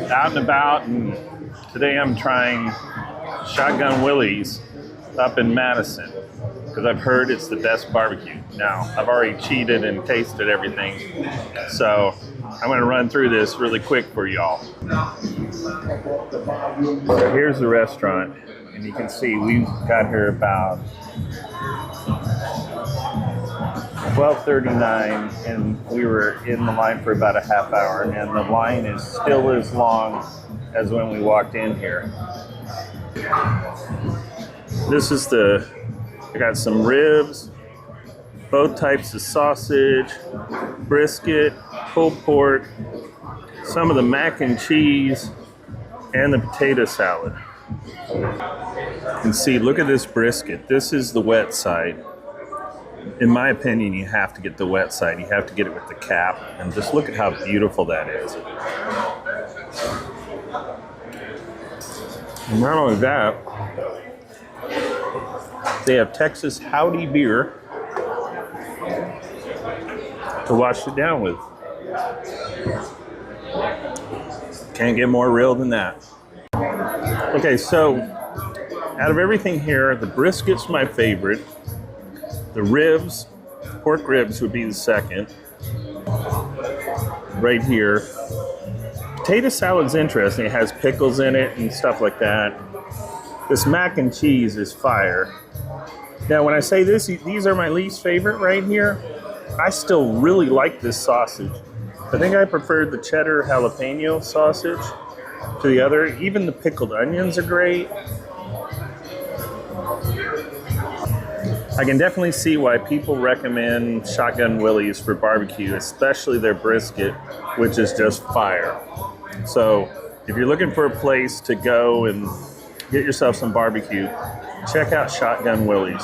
Out and about, and today I'm trying Shotgun Willie's up in Madison because I've heard it's the best barbecue. Now, I've already cheated and tasted everything, so I'm going to run through this really quick for y'all. So here's the restaurant, and you can see we got here about 12:39, and we were in the line for about a half hour, and the line is still as long as when we walked in here. This is I got some ribs, both types of sausage, brisket, pulled pork, some of the mac and cheese, and the potato salad. And see, look at this brisket. This is the wet side. In my opinion, you have to get the wet side. You have to get it with the cap. And just look at how beautiful that is. And not only that, they have Texas Howdy beer to wash it down with. Can't get more real than that. Okay, so out of everything here, the brisket's my favorite. The ribs, pork ribs would be the second. Right here. Potato salad's interesting. It has pickles in it and stuff like that. This mac and cheese is fire. Now, when I say this, these are my least favorite right here. I still really like this sausage. I think I preferred the cheddar jalapeno sausage to the other. Even the pickled onions are great. I can definitely see why people recommend Shotgun Willie's for barbecue, especially their brisket, which is just fire. So if you're looking for a place to go and get yourself some barbecue, check out Shotgun Willie's.